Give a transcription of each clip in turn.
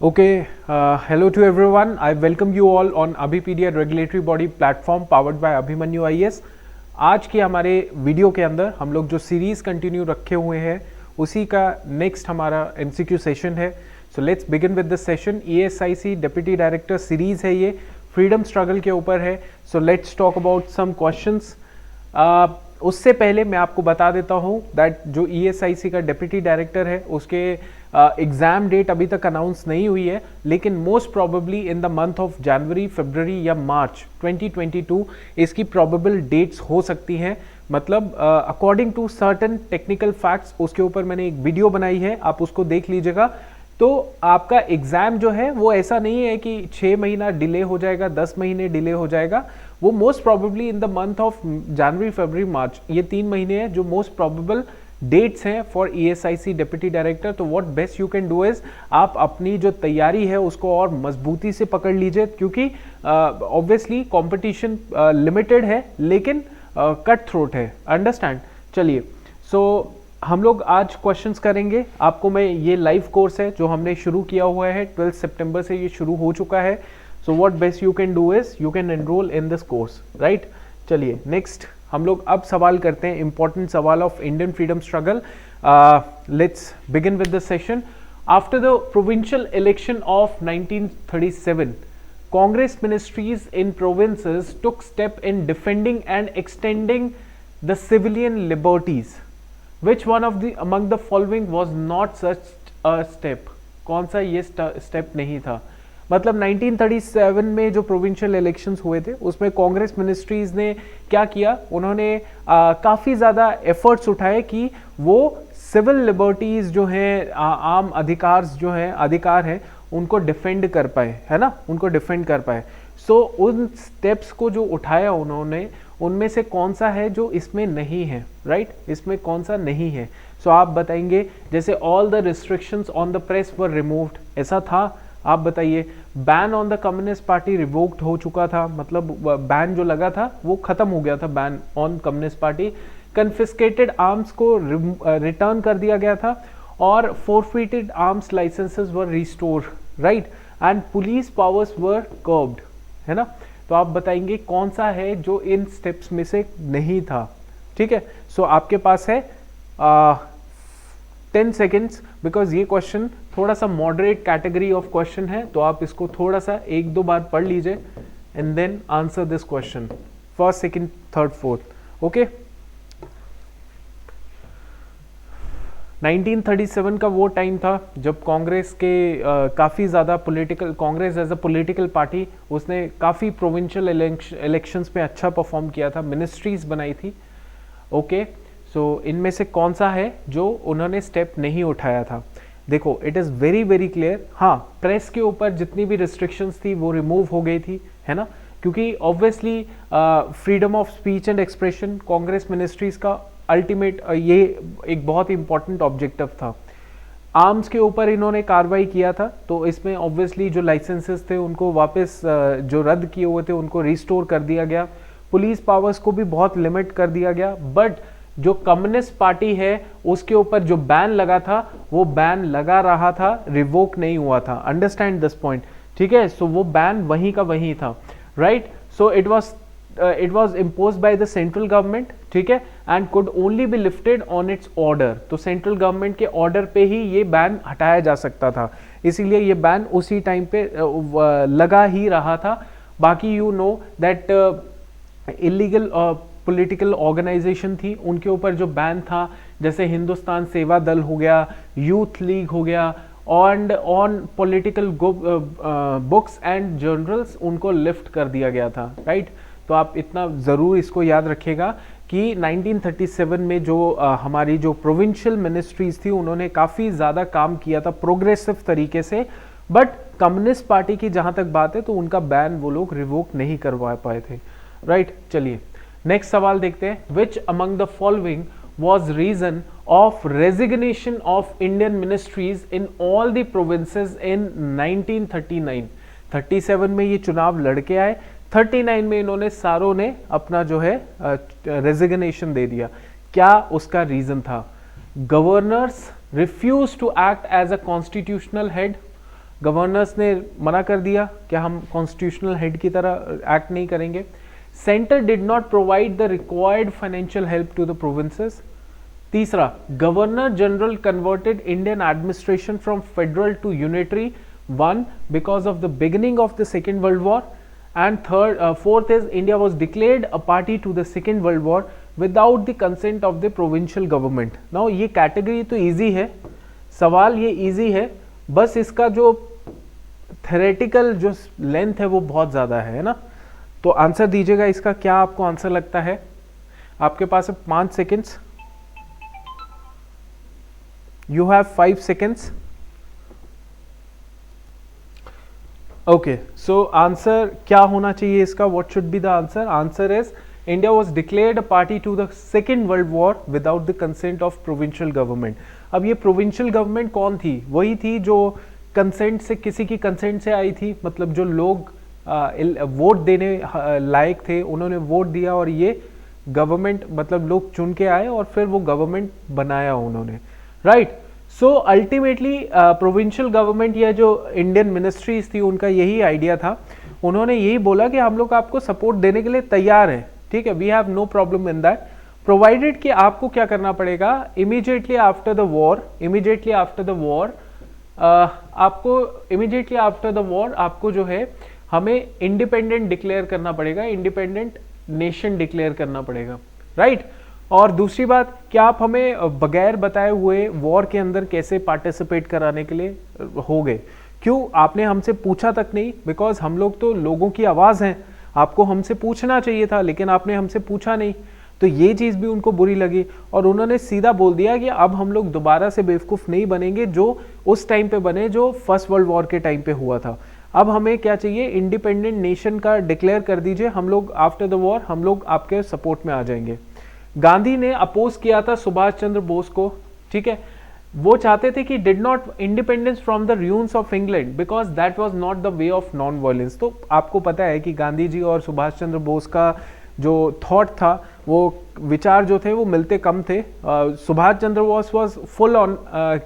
Okay, hello to everyone. I welcome you all on Abhipedia regulatory body platform powered by Abhimanyu IAS. आज के हमारे video के अंदर हम लोग जो सीरीज कंटिन्यू रखे हुए हैं उसी का नेक्स्ट हमारा एमसीक्यू सेशन है. So let's begin with this session. ESIC deputy director series है, ये फ्रीडम स्ट्रगल के ऊपर है. So let's talk about some questions. उससे पहले मैं आपको बता देता हूँ दैट जो ESIC का डेप्यूटी डायरेक्टर है उसके एग्जाम डेट अभी तक अनाउंस नहीं हुई है, लेकिन most probably in the month of January, February या मार्च 2022 इसकी प्रोबेबल डेट्स हो सकती हैं. मतलब according to certain technical facts, उसके ऊपर मैंने एक वीडियो बनाई है, आप उसको देख लीजिएगा. तो आपका एग्जाम जो है वो ऐसा नहीं है कि 6 महीना डिले हो जाएगा, 10 महीने डिले हो जाएगा. वो most probably in the month of January, February, March, ये 3 महीने हैं जो मोस्ट प्रोबेबल डेट्स हैं फॉर ESIC डेप्यूटी डायरेक्टर. तो what best you can do is आप अपनी जो तैयारी है उसको और मजबूती से पकड़ लीजिए, क्योंकि ऑब्वियसली कंपटीशन लिमिटेड है लेकिन कट थ्रोट है. अंडरस्टैंड. चलिए, सो हम लोग आज क्वेश्चंस करेंगे. आपको मैं ये लाइव कोर्स है जो हमने शुरू किया हुआ है, 12 सितंबर से ये शुरू हो चुका है. So what best you can do is you can enrol in this course, right. चलिए नेक्स्ट हम लोग अब सवाल करते हैं, इंपॉर्टेंट सवाल of Indian freedom struggle. Let's begin with this session. After the provincial election of 1937, Congress ministries in provinces took step in defending and extending the civilian liberties. Which one of the among the following was not such a step? कौन सा ये step नहीं था? मतलब 1937 में जो provincial elections हुए थे उसमें कांग्रेस मिनिस्ट्रीज ने क्या किया, उन्होंने काफ़ी ज़्यादा एफर्ट्स उठाए कि वो सिविल लिबर्टीज जो हैं, आम अधिकार हैं उनको डिफेंड कर पाए, है ना, उनको डिफेंड कर पाए. सो उन स्टेप्स को जो उठाया उन्होंने, उनमें से कौन सा है जो इसमें नहीं है, राइट. इसमें कौन सा नहीं है? सो आप बताएंगे. जैसे all the restrictions on the press were removed, ऐसा था. आप बताइए. Ban on the communist party revoked हो चुका था, मतलब बैन जो लगा था वो खत्म हो गया था, ban on communist party. Confiscated arms को रिटर्न कर दिया गया था और forfeited arms licences were restore, right. And police powers were curbed, है ना. तो आप बताएंगे कौन सा है जो इन स्टेप्स में से नहीं था. ठीक है. सो आपके पास है 10 सेकेंड्स, बिकॉज ये क्वेश्चन थोड़ा सा मॉडरेट कैटेगरी ऑफ क्वेश्चन है, तो आप इसको थोड़ा सा 1-2 बार पढ़ लीजिए and then answer this question, first, second, third, fourth. Okay. 1937 का वो टाइम था जब कांग्रेस के काफ़ी ज़्यादा Congress as a political party उसने काफ़ी प्रोविंशियल इलेक्शंस में अच्छा परफॉर्म किया था, मिनिस्ट्रीज बनाई थी. ओके. सो इनमें से कौन सा है जो उन्होंने स्टेप नहीं उठाया था? देखो, it is very very clear. हाँ, प्रेस के ऊपर जितनी भी रिस्ट्रिक्शंस थी वो रिमूव हो गई थी, है ना, क्योंकि obviously freedom of speech and expression Congress ministries का अल्टीमेट ये एक बहुत इंपॉर्टेंट ऑब्जेक्टिव था. आर्म्स के ऊपर इन्होंने कार्रवाई किया था, तो इसमें ऑब्वियसली जो लाइसेंसेस थे उनको वापस जो रद्द किए हुए थे उनको रिस्टोर कर दिया गया. पुलिस पावर्स को भी बहुत लिमिट कर दिया गया. बट जो कम्युनिस्ट पार्टी है उसके ऊपर जो बैन लगा था वो बैन लगा रहा था, रिवोक नहीं हुआ था. Understand this point. ठीक है. सो वो बैन वहीं का वहीं था, right. So it was imposed by the central government, ठीक है, and could only be lifted on its order. तो सेंट्रल गवर्नमेंट के ऑर्डर पे ही ये बैन हटाया जा सकता था, इसीलिए ये बैन उसी टाइम पे लगा ही रहा था. बाकी you know that illegal political organisation थी, उनके ऊपर जो बैन था, जैसे हिंदुस्तान सेवा दल हो गया, यूथ लीग हो गया, और on political books and journals उनको लिफ्ट कर दिया गया था, राइट. तो आप इतना ज़रूर इसको याद रखिएगा कि 1937 में जो हमारी जो प्रोविंशियल मिनिस्ट्रीज थी उन्होंने काफ़ी ज़्यादा काम किया था प्रोग्रेसिव तरीके से. बट कम्युनिस्ट पार्टी की जहाँ तक बात है तो उनका बैन वो लोग रिवोक नहीं करवा पाए थे, राइट. चलिए नेक्स्ट सवाल देखते हैं. Which among the following was reason of resignation of Indian ministries in all the provinces in 1939. 37 में ये चुनाव लड़के आए, 39 में इन्होंने सारों ने अपना जो है रेजिग्नेशन दे दिया. क्या उसका रीजन था? Governors refuse to act as a constitutional head, governors ने मना कर दिया कि हम कॉन्स्टिट्यूशनल हेड की तरह एक्ट नहीं करेंगे। Centre did not provide the required financial help to the provinces. तीसरा, governor general converted Indian administration from federal to unitary, one because of the beginning of the second world war, and fourth is India was declared a party to the second world war without the consent of the provincial government। now ये category तो easy है, सवाल ये easy है, बस इसका जो theoretical जो लेंथ है वो बहुत ज़्यादा है ना। तो आंसर दीजिएगा इसका, क्या आपको आंसर लगता है? आपके पास है 5 seconds, you have 5 seconds. Okay, so answer क्या होना चाहिए इसका? What should be the answer? Answer is India was declared a party to the second world War without the consent of provincial government. अब ये प्रोविंशियल गवर्नमेंट कौन थी? वही थी जो कंसेंट से, किसी की कंसेंट से आई थी, मतलब जो लोग वोट देने लायक थे उन्होंने वोट दिया और ये गवर्नमेंट, मतलब लोग चुन के आए और फिर वो गवर्नमेंट बनाया उन्होंने, right. So ultimately provincial government या जो इंडियन मिनिस्ट्रीज थी उनका यही आइडिया था। उन्होंने यही बोला कि हम लोग आपको सपोर्ट देने के लिए तैयार हैं, ठीक है, we have no problem in that, provided कि आपको क्या करना पड़ेगा, इमीडिएटली आफ्टर द वॉर आपको जो है हमें इंडिपेंडेंट डिक्लेयर करना पड़ेगा, इंडिपेंडेंट नेशन डिक्लेयर करना पड़ेगा, राइट। और दूसरी बात, क्या आप हमें बगैर बताए हुए वॉर के अंदर कैसे पार्टिसिपेट कराने के लिए हो गए? क्यों आपने हमसे पूछा तक नहीं? बिकॉज हम लोग तो लोगों की आवाज़ हैं, आपको हमसे पूछना चाहिए था, लेकिन आपने हमसे पूछा नहीं। तो ये चीज़ भी उनको बुरी लगी और उन्होंने सीधा बोल दिया कि अब हम लोग दोबारा से बेवकूफ़ नहीं बनेंगे जो उस टाइम पे बने, जो फर्स्ट वर्ल्ड वॉर के टाइम पे हुआ था। अब हमें क्या चाहिए, इंडिपेंडेंट नेशन का डिक्लेयर कर दीजिए, हम लोग आफ्टर द वॉर हम लोग आपके सपोर्ट में आ जाएंगे। गांधी ने अपोज किया था सुभाष चंद्र बोस को, ठीक है, वो चाहते थे कि did not independence from the ruins of England because that was not the way of non violence. तो आपको पता है कि गांधी जी और सुभाष चंद्र बोस का जो थॉट था, वो विचार जो थे वो मिलते कम थे। Subhash Chandra Bose was full on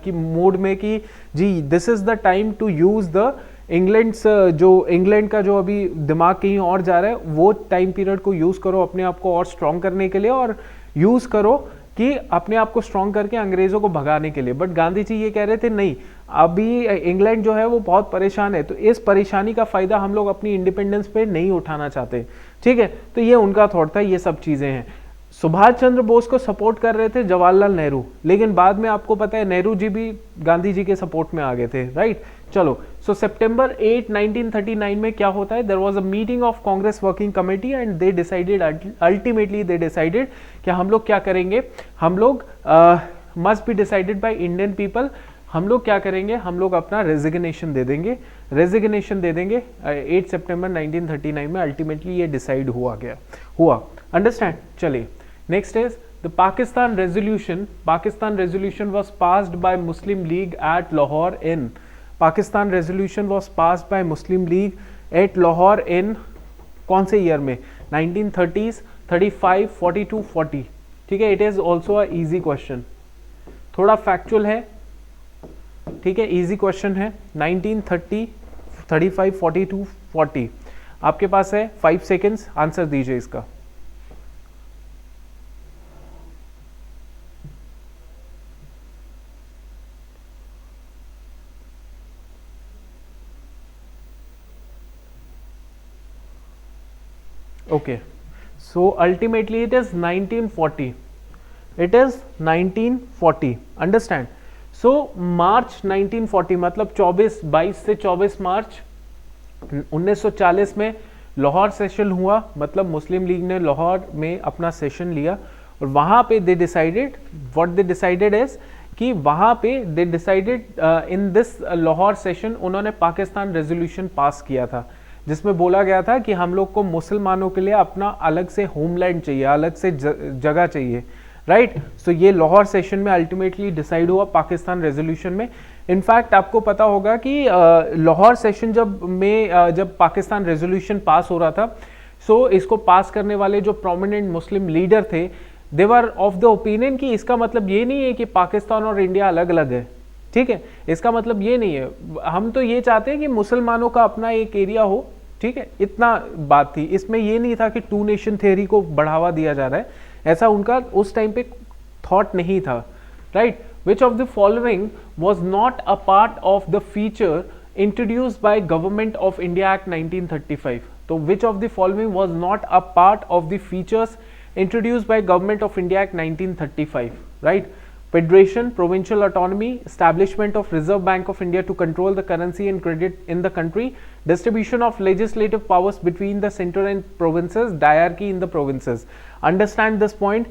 की मूड में कि जी this is the time to use the England का जो अभी दिमाग कहीं और जा रहा है, वो टाइम पीरियड को यूज करो अपने आप को और स्ट्रॉन्ग करने के लिए, और यूज करो कि अपने आप को स्ट्रॉन्ग करके अंग्रेजों को भगाने के लिए। बट गांधी जी ये कह रहे थे नहीं, अभी इंग्लैंड जो है वो बहुत परेशान है, तो इस परेशानी का फायदा हम लोग अपनी इंडिपेंडेंस पे नहीं उठाना चाहते, ठीक है। तो ये उनका थॉट था, ये सब चीजें हैं। सुभाष चंद्र बोस को सपोर्ट कर रहे थे जवाहरलाल नेहरू, लेकिन बाद में आपको पता है नेहरू जी भी गांधी जी के सपोर्ट में आ गए थे, राइट। चलो, सो सितंबर 8, 1939 में क्या होता है, there was a meeting of Congress working committee and they decided, ultimately they decided कि हम लोग क्या करेंगे, हम लोग must be decided by Indian people, हम लोग क्या करेंगे, हम लोग अपना रेजिग्नेशन दे देंगे 8 सितंबर 1939 में। अल्टीमेटली ये डिसाइड हुआ, अंडरस्टैंड। चलिए, next is the Pakistan resolution was passed by Muslim League at Lahore in, Pakistan resolution was passed by Muslim League at Lahore in कौन से ईयर में? 1930s, 35, 42, 40, ठीक है। It is also a easy question, थोड़ा factual है, ठीक है, इजी क्वेश्चन है। 1930, 35, 42, 40, आपके पास है 5 सेकेंड्स, आंसर दीजिए इसका। Okay, so ultimately it is 1940, it is 1940, understand। so मार्च 1940 मतलब 22 से 24 मार्च 1940 में लाहौर सेशन हुआ, मतलब मुस्लिम लीग ने लाहौर में अपना सेशन लिया और वहाँ पे they decided, what they decided is कि वहाँ पे they decided in this Lahore session उन्होंने पाकिस्तान रेजोल्यूशन पास किया था, जिसमें बोला गया था कि हम लोग को मुसलमानों के लिए अपना अलग से होमलैंड चाहिए, अलग से जगह चाहिए, राइट। सो ये लाहौर सेशन में अल्टीमेटली डिसाइड हुआ पाकिस्तान रेजोल्यूशन में। इनफैक्ट आपको पता होगा कि लाहौर सेशन जब पाकिस्तान रेजोल्यूशन पास हो रहा था, सो इसको पास करने वाले जो प्रोमिनेंट मुस्लिम लीडर थे, दे वर ऑफ द ओपिनियन कि इसका मतलब ये नहीं है कि पाकिस्तान और इंडिया अलग अलग है, ठीक है, इसका मतलब ये नहीं है, हम तो ये चाहते हैं कि मुसलमानों का अपना एक एरिया हो, ठीक है, इतना बात थी, इसमें ये नहीं था कि टू नेशन थ्योरी को बढ़ावा दिया जा रहा है, ऐसा उनका उस टाइम पे थॉट नहीं था, right. Which of the following was not a part of the feature introduced by government of India act 1935, तो विच of the following was not a part of the features introduced by Government of India Act 1935, right? Federation, provincial autonomy, establishment of Reserve Bank of India to control the currency and credit in the country, distribution of legislative powers between the center and provinces, diarchy in the provinces. Understand this point.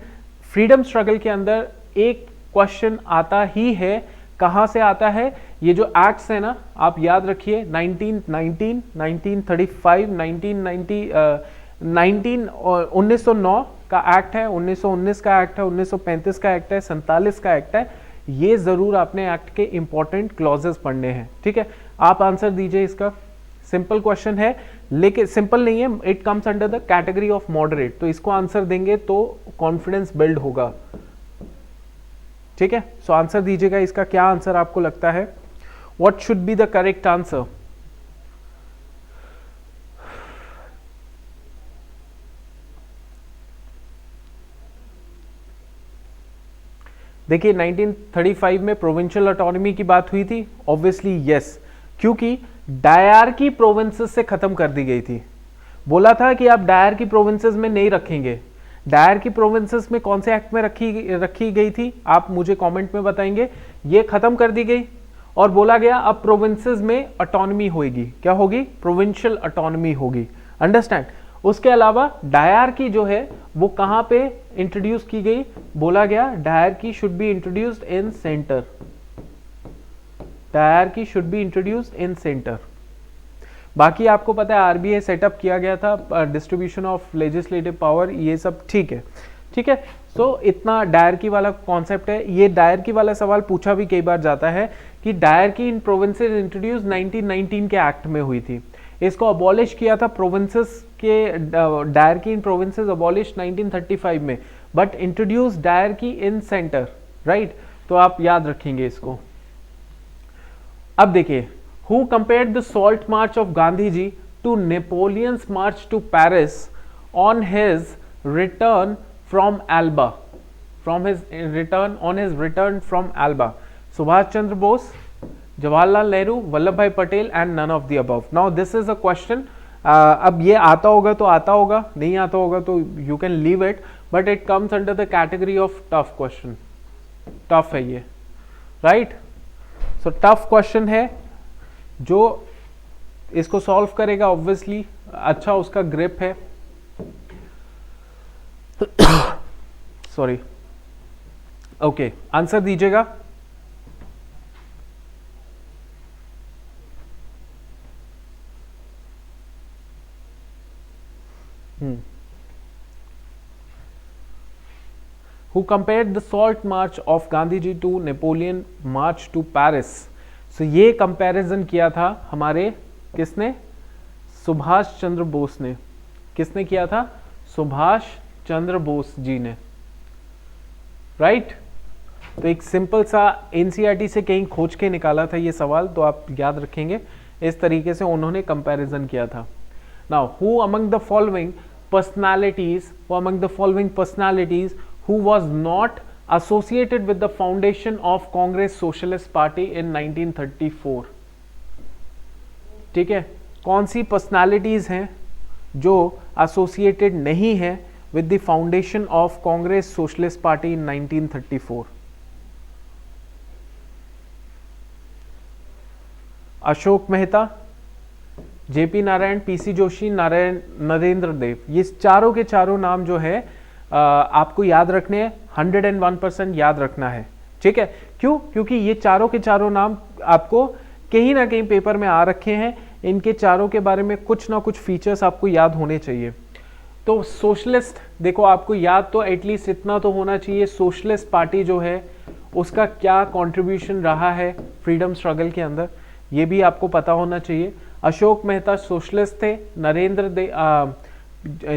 Freedom struggle के अंदर एक question आता ही है, कहाँ से आता है? ये जो एक्ट्स है ना, आप याद रखिए, 1919, 1935, 1909 का एक्ट है, 1919 का एक्ट है, 1935 का एक्ट है, 47 का एक्ट है, ये जरूर आपने एक्ट के इंपॉर्टेंट क्लॉजेस पढ़ने हैं, ठीक है। आप आंसर दीजिए इसका, सिंपल क्वेश्चन है, लेकिन सिंपल नहीं है, it comes under the category of moderate, तो इसको आंसर देंगे तो कॉन्फिडेंस बिल्ड होगा, ठीक है। सो आंसर दीजिएगा, इसका क्या आंसर आपको लगता है? What should be the correct answer? देखिए 1935 में प्रोविंशियल ऑटोनॉमी की बात हुई थी, ऑब्वियसली यस, क्योंकि डायरकी प्रोविंसेस से खत्म कर दी गई थी। बोला था कि आप डायरकी प्रोविंसेस में नहीं रखेंगे। डायरकी प्रोविंसेस में कौन से एक्ट में रखी गई थी, आप मुझे कमेंट में बताएंगे। ये खत्म कर दी गई और बोला गया अब प्रोविंसेस में ऑटोनॉमी होगी। क्या होगी? प्रोविंशियल ऑटोनॉमी होगी। अंडरस्टैंड? उसके अलावा डायरकी जो है वो कहां पे इंट्रोड्यूस की गई? बोला गया dyarchy should be introduced in centre. Dyarchy should be introduced in centre. बाकी आपको पता है आरबीआई सेटअप किया गया था, डिस्ट्रीब्यूशन ऑफ लेजिस्लेटिव पावर, ये सब ठीक है, ठीक है। सो इतना डायरकी वाला कॉन्सेप्ट है। ये डायरकी वाला सवाल पूछा भी कई बार जाता है कि डायरकी इन प्रोविंसेस इंट्रोड्यूस 1919 के एक्ट में हुई थी। इसको अबॉलिश किया था प्रोविंसेस के, डायरकी इन प्रोविंसेस अबॉलिश 1935 में, but introduce dyarchy in centre, right. तो आप याद रखेंगे इसको। अब देखिए, who compared the salt march of Gandhi ji to Napoleon's march to Paris on his return from Elba, from his return, on his return from Elba? Subhash Chandra Bose, Jawaharlal Nehru, Vallabhbhai Patel and none of the above. Now this is a question. अब ये आता होगा तो आता होगा, नहीं आता होगा तो you can leave it, but it comes under the category of tough question. Tough है ये, राइट। सो टफ क्वेश्चन है, जो इसको सॉल्व करेगा ऑब्वियसली अच्छा उसका ग्रिप है। सॉरी, ओके, आंसर दीजिएगा। Who compared the salt march of Gandhi ji to Napoleon march to Paris? So ये कंपैरिजन किया था हमारे, किसने? सुभाष चंद्र बोस ने। किसने किया था? सुभाष चंद्र बोस जी ने, राइट। तो एक सिंपल सा एनसीईआरटी से कहीं खोज के निकाला था ये सवाल, तो आप याद रखेंगे। इस तरीके से उन्होंने कंपैरिजन किया था। Now, who among the following personalities, who was not associated with the foundation of Congress Socialist Party in 1934? ठीक है, कौन सी पर्सनालिटीज हैं जो एसोसिएटेड नहीं है with the foundation of Congress socialist party in 1934? Ashok Mehta, JP Narayan, PC Joshi, Narendra Dev. ये चारों के चारों नाम जो है आपको याद रखने हैं, 101% याद रखना है, ठीक है। क्यों? क्योंकि ये चारों के चारों नाम आपको कहीं ना कहीं पेपर में आ रखे हैं। इनके चारों के बारे में कुछ ना कुछ फीचर्स आपको याद होने चाहिए। तो सोशलिस्ट, देखो आपको याद तो एटलीस्ट इतना तो होना चाहिए, सोशलिस्ट पार्टी जो है उसका क्या कंट्रीब्यूशन रहा है फ्रीडम स्ट्रगल के अंदर, ये भी आपको पता होना चाहिए। अशोक मेहता सोशलिस्ट थे,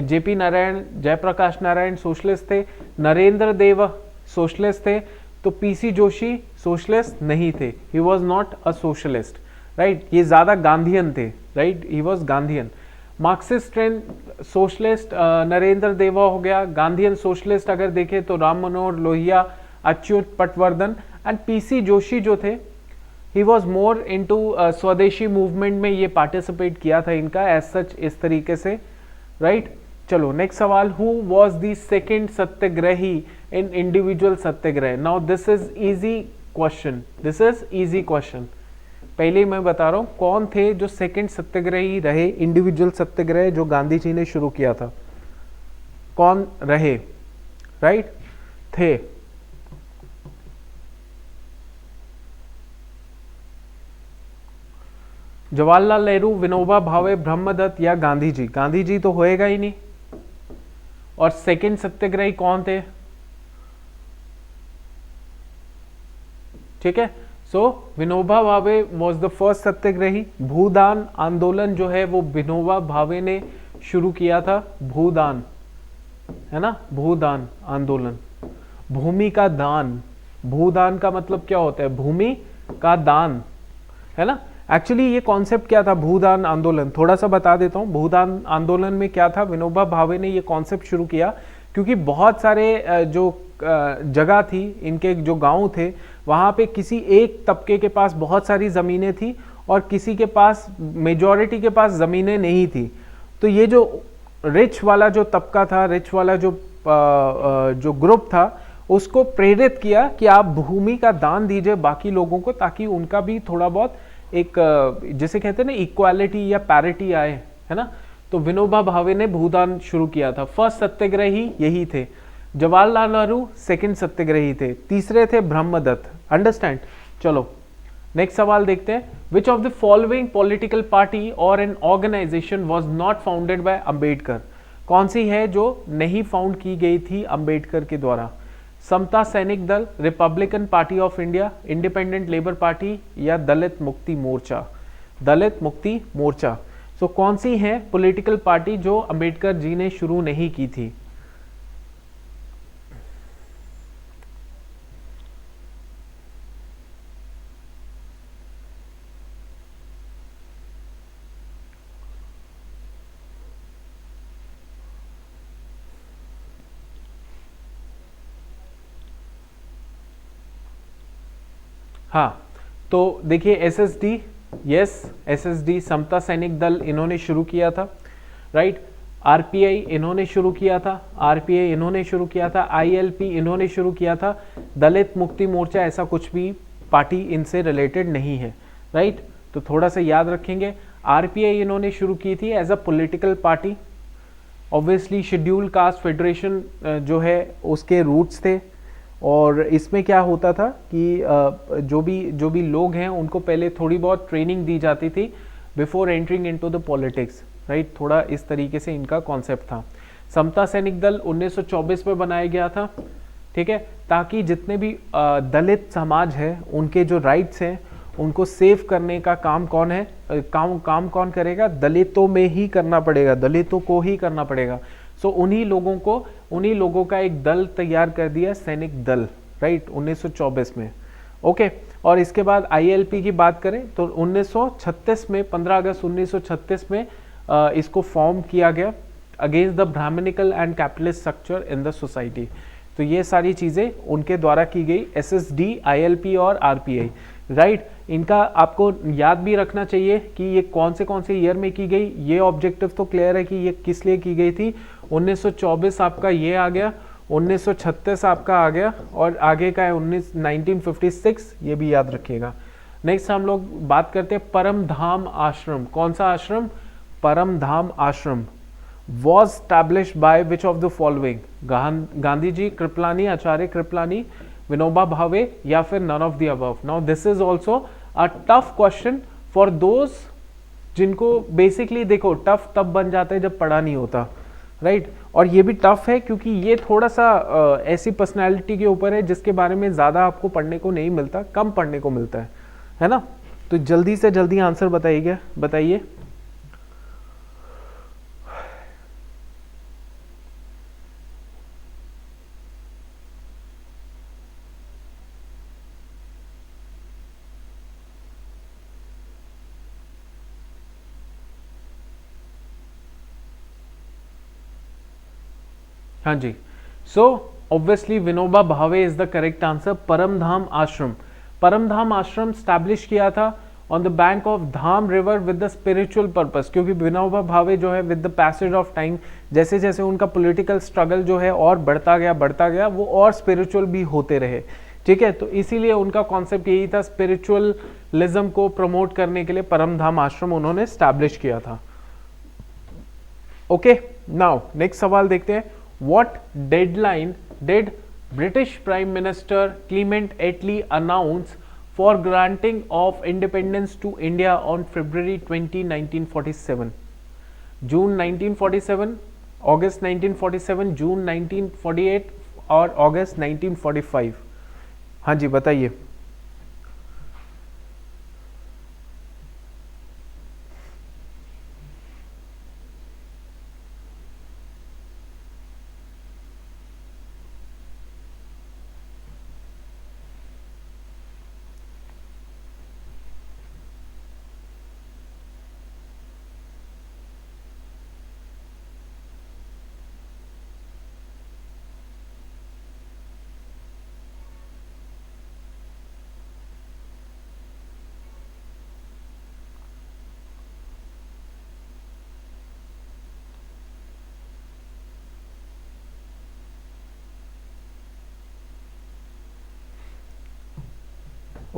जेपी नारायण, जयप्रकाश नारायण सोशलिस्ट थे, नरेंद्र देव सोशलिस्ट थे, तो पीसी जोशी सोशलिस्ट नहीं थे, he was not a socialist, right, ये ज्यादा गांधीयन थे, right, he was Gandhian. Marxist trend socialist Narendra देवा हो गया। गांधीयन सोशलिस्ट अगर देखें तो राम मनोहर लोहिया, अच्युत पटवर्धन। एंड पीसी जोशी जो थे, ही वॉज मोर इनटू स्वदेशी मूवमेंट में ये पार्टिसिपेट किया था इनका एज सच, इस तरीके से, राइट। चलो नेक्स्ट सवाल, who was the second satyagrahi in individual satyagraha. Now this is easy question, this is easy question. पहले ही मैं बता रहा हूं कौन थे जो सेकंड सत्याग्रही रहे, इंडिविजुअल सत्याग्रह जो गांधी जी ने शुरू किया था, कौन रहे, राइट, थे। जवाहरलाल नेहरू, विनोबा भावे, ब्रह्मदत्त या गांधी जी। गांधी जी तो होएगा ही नहीं। और सेकंड सत्याग्रही कौन थे, ठीक है। सो Vinoba Bhave was the first सत्याग्रही। भूदान आंदोलन जो है वो विनोबा भावे ने शुरू किया था, भूदान, है ना, भूदान आंदोलन। भूमि का दान, भूदान का मतलब क्या होता है, भूमि का दान, है ना। एक्चुअली ये कॉन्सेप्ट क्या था भूदान आंदोलन, थोड़ा सा बता देता हूँ। भूदान आंदोलन में क्या था, विनोबा भावे ने ये कॉन्सेप्ट शुरू किया क्योंकि बहुत सारे जो जगह थी, इनके जो गांव थे, वहां पे किसी एक तबके के पास बहुत सारी जमीनें थी और किसी के पास, मेजॉरिटी के पास जमीनें नहीं थी। तो ये जो रिच वाला जो तबका था, रिच वाला जो ग्रुप था, उसको प्रेरित किया कि आप भूमि का दान दीजिए बाकी लोगों को, ताकि उनका भी थोड़ा बहुत एक, जिसे कहते हैं ना, इक्वालिटी या पैरिटी आए, है ना। तो विनोबा भावे ने भूदान शुरू किया था। फर्स्ट सत्याग्रही यही थे। जवाहरलाल नेहरू सेकंड सत्याग्रही थे। तीसरे थे ब्रह्मदत्त। अंडरस्टैंड। चलो नेक्स्ट सवाल देखते हैं। Which of the following political party or an organisation was not founded by Ambedkar. कौन सी है जो नहीं फाउंड की गई थी अंबेडकर के द्वारा। समता सैनिक दल, Republican party of India, independent labour party या दलित मुक्ति मोर्चा। दलित मुक्ति मोर्चा। सो कौन सी है पॉलिटिकल पार्टी जो अंबेडकर जी ने शुरू नहीं की थी। हाँ, तो देखिए एसएसडी, यस एसएसडी, समता सैनिक दल इन्होंने शुरू किया था, राइट। आरपीआई इन्होंने शुरू किया था, आरपीआई इन्होंने शुरू किया था, आईएलपी इन्होंने शुरू किया था। दलित मुक्ति मोर्चा ऐसा कुछ भी पार्टी इनसे रिलेटेड नहीं है, राइट। तो थोड़ा सा याद रखेंगे। आरपीआई इन्होंने शुरू की थी as a political party. Obviously scheduled caste federation जो है उसके रूट्स थे, और इसमें क्या होता था कि जो भी लोग हैं उनको पहले थोड़ी बहुत ट्रेनिंग दी जाती थी before entering into the politics, right. थोड़ा इस तरीके से इनका कॉन्सेप्ट था। समता सैनिक दल 1924 में बनाया गया था, ठीक है, ताकि जितने भी दलित समाज है उनके जो राइट्स हैं उनको सेव करने का काम कौन है, काम कौन करेगा, दलितों में ही करना पड़ेगा, दलितों को ही करना पड़ेगा। सो उन्हीं लोगों का एक दल तैयार कर दिया, सैनिक दल, राइट, 1924 में। ओके, और इसके बाद आईएलपी की बात करें तो 1936 में, 15 अगस्त 1936 में इसको फॉर्म किया गया against the Brahmanical and capitalist structure in the society. तो ये सारी चीजें उनके द्वारा की गई, एसएसडी, आईएलपी और आरपीआई, राइट। इनका आपको याद भी रखना चाहिए कि ये कौन से ईयर में की गई। ये ऑब्जेक्टिव तो क्लियर है कि ये किस लिए की गई थी। 1924 आपका ये आ गया, 1936 आपका आ गया, और आगे का है 1956, ये भी याद रखिएगा। नेक्स्ट हम लोग बात करते हैं परम धाम आश्रम। कौन सा आश्रम, Param Dham Ashram. Was established by which of the following. Gandhi ji, Kripalani, Acharya Kripalani, Vinoba Bhave या फिर none of the above. Now this is also a tough question for those जिनको बेसिकली, देखो टफ तब बन जाता है जब पढ़ा नहीं होता, राइट। और ये भी टफ है क्योंकि ये थोड़ा सा ऐसी पर्सनैलिटी के ऊपर है जिसके बारे में ज़्यादा आपको पढ़ने को नहीं मिलता, कम पढ़ने को मिलता है ना। तो जल्दी से जल्दी आंसर बताइए। हाँ जी, so obviously Vinoba Bhave is the correct answer. परमधाम आश्रम, परमधाम आश्रम स्टैब्लिश किया था on the bank of Dham river with the spiritual purpose, क्योंकि विनोबा भावे जो है with the passage of time जैसे जैसे उनका पॉलिटिकल स्ट्रगल जो है और बढ़ता गया वो और स्पिरिचुअल भी होते रहे, ठीक है। तो इसीलिए उनका कॉन्सेप्ट यही था, स्पिरिचुअलिज्म को प्रमोट करने के लिए परमधाम आश्रम उन्होंने स्टैब्लिश किया था। ओके, नाउ नेक्स्ट सवाल देखते हैं। What deadline did British Prime Minister Clement Attlee announce for granting of independence to India on February 20, 1947? June 1947, August 1947, June 1948 और August 1945? हाँ जी बताइए।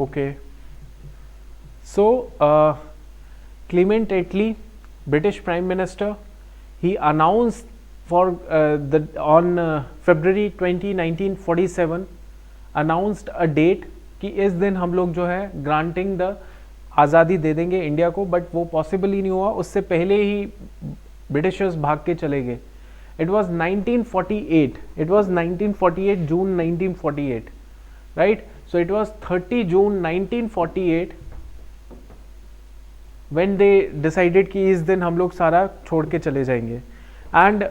Okay, so Clement Attlee, British Prime Minister, he announced for on February 20, 1947 announced a date कि इस दिन हम लोग जो है ग्रांटिंग द आज़ादी दे देंगे इंडिया को, बट वो पॉसिबल ही नहीं हुआ, उससे पहले ही ब्रिटिशर्स भाग के चले गए। It was 1948, it was 1948, June 1948, right. So it was 30 June 1948 when they decided कि इस दिन हम लोग सारा छोड़ के चले जाएंगे। एंड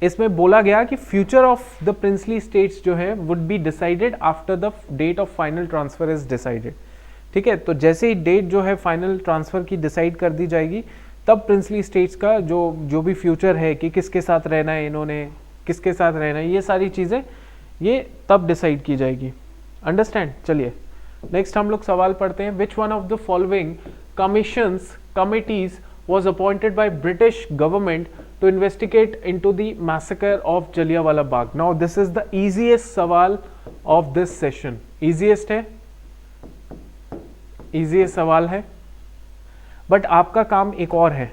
इसमें बोला गया कि future of the princely states जो है would be decided after the date of final transfer is decided, ठीक है। तो जैसे ही डेट जो है फाइनल ट्रांसफर की डिसाइड कर दी जाएगी, तब प्रिंसली स्टेट्स का जो भी फ्यूचर है कि किसके साथ रहना है, इन्होंने किसके साथ रहना है, ये सारी चीज़ें ये तब डिसाइड की जाएगी। अंडरस्टैंड। चलिए नेक्स्ट हम लोग सवाल पढ़ते हैं। Which one of the following commissions committees was appointed by British government to investigate into the massacre of Jallianwala Bagh? Now this is the easiest सवाल of this session, easiest है, easiest सवाल है, but आपका काम एक और है,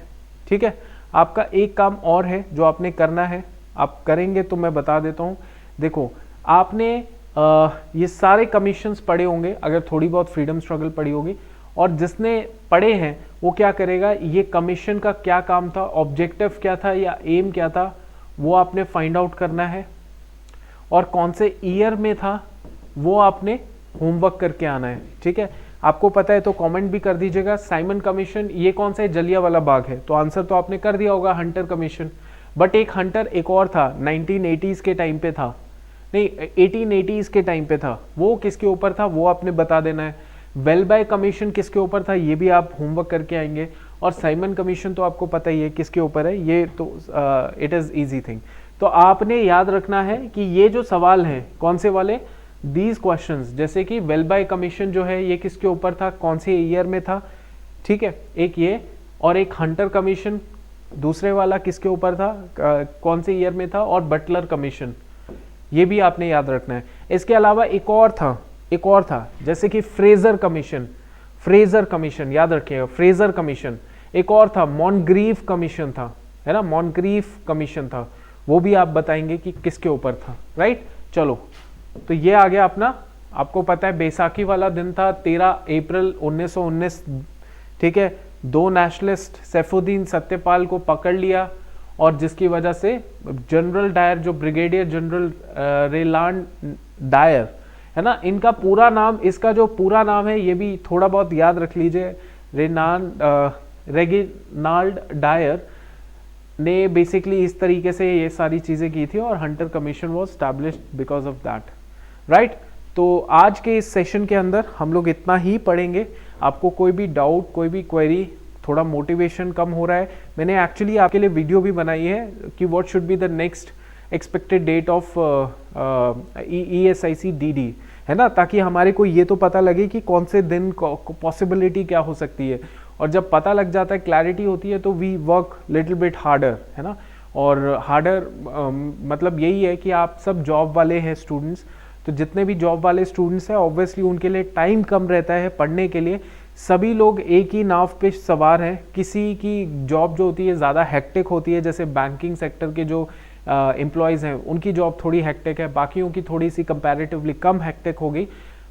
ठीक है। आपका एक काम और है जो आपने करना है, आप करेंगे तो मैं बता देता हूँ। देखो आपने ये सारे कमीशंस पढ़े होंगे, अगर थोड़ी बहुत फ्रीडम स्ट्रगल पढ़ी होगी, और जिसने पढ़े हैं वो क्या करेगा, ये कमीशन का क्या काम था, ऑब्जेक्टिव क्या था या एम क्या था, वो आपने फाइंड आउट करना है, और कौन से ईयर में था वो आपने होमवर्क करके आना है, ठीक है। आपको पता है तो कमेंट भी कर दीजिएगा। साइमन कमीशन ये कौन सा है, जलियांवाला बाग है, तो आंसर तो आपने कर दिया होगा हंटर कमीशन। बट एक हंटर एक और था, 1980s के टाइम पे था, नहीं 1880s के टाइम पे था, वो किसके ऊपर था वो आपने बता देना है। वेलबाय कमीशन किसके ऊपर था ये भी आप होमवर्क करके आएंगे, और साइमन कमीशन तो आपको पता ही है किसके ऊपर है, ये तो इट इज़ इजी थिंग। तो आपने याद रखना है कि ये जो सवाल हैं कौन से वाले, दीज क्वेश्चंस, जैसे कि वेलबाय कमीशन जो है ये किसके ऊपर था, कौन से ईयर में था, ठीक है, एक ये, और एक हंटर कमीशन दूसरे वाला किसके ऊपर था, कौन से ईयर में था, और बटलर कमीशन, ये भी आपने याद रखना है। इसके अलावा एक और था जैसे कि फ्रेजर कमीशन याद रखिएगा, फ्रेजर कमीशन। एक और था मॉनग्रीव कमीशन था, है ना, मॉनग्रीव कमीशन था, वो भी आप बताएंगे कि किसके ऊपर था, राइट। चलो तो ये आ गया अपना, आपको पता है बैसाखी वाला दिन था 13 अप्रैल 1919, ठीक है। दो नेशनलिस्ट सैफुद्दीन सत्यपाल को पकड़ लिया, और जिसकी वजह से जनरल डायर, जो ब्रिगेडियर जनरल रेलांड डायर है ना, इनका पूरा नाम, इसका जो पूरा नाम है ये भी थोड़ा बहुत याद रख लीजिए। रेगिनाल्ड डायर ने बेसिकली इस तरीके से ये सारी चीज़ें की थी, और Hunter commission was established because of that, right. तो आज के इस सेशन के अंदर हम लोग इतना ही पढ़ेंगे। आपको कोई भी डाउट, कोई भी क्वेरी, थोड़ा मोटिवेशन कम हो रहा है, मैंने एक्चुअली आपके लिए वीडियो भी बनाई है कि what should be the next expected date of ESIC-DD, है ना, ताकि हमारे को ये तो पता लगे कि कौन से दिन पॉसिबिलिटी क्या हो सकती है। और जब पता लग जाता है, क्लैरिटी होती है, तो we work little bit harder, है ना। और हार्डर मतलब यही है कि आप सब जॉब वाले हैं स्टूडेंट्स, तो जितने भी जॉब वाले स्टूडेंट्स हैं ऑब्वियसली उनके लिए टाइम कम रहता है पढ़ने के लिए। सभी लोग एक ही नाव पे सवार हैं। किसी की जॉब जो होती है ज़्यादा हेक्टिक होती है, जैसे बैंकिंग सेक्टर के जो एम्प्लॉयज़ हैं उनकी जॉब थोड़ी हेक्टिक है, बाकियों की थोड़ी सी कंपैरेटिवली कम हेक्टिक हो गई।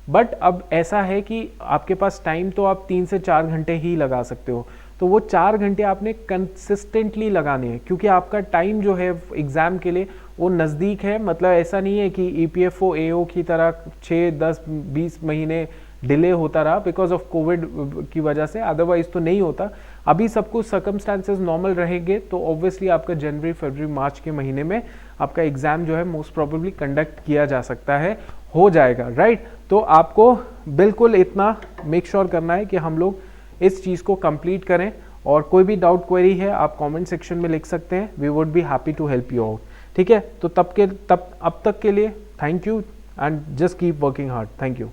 बट अब ऐसा है कि आपके पास टाइम तो आप 3 से 4 घंटे ही लगा सकते हो, तो वो 4 घंटे आपने कंसिस्टेंटली लगाने हैं, क्योंकि आपका टाइम जो है एग्ज़ाम के लिए वो नज़दीक है। मतलब ऐसा नहीं है कि EPFO AO की तरह 6, 10, 20 महीने डिले होता रहा बिकॉज ऑफ कोविड की वजह से, अदरवाइज तो नहीं होता। अभी सब कुछ सर्कमस्टांसेस नॉर्मल रहेंगे तो ऑब्वियसली आपका जनवरी, फरवरी, मार्च के महीने में आपका एग्ज़ाम जो है मोस्ट प्रोबेबली कंडक्ट किया जा सकता है, हो जाएगा, राइट। तो आपको बिल्कुल इतना मेक श्योर करना है कि हम लोग इस चीज़ को कंप्लीट करें। और कोई भी डाउट क्वेरी है आप कमेंट सेक्शन में लिख सकते हैं, we would be happy to help you out, ठीक है। तो अब तक के लिए thank you and just keep working hard. Thank you.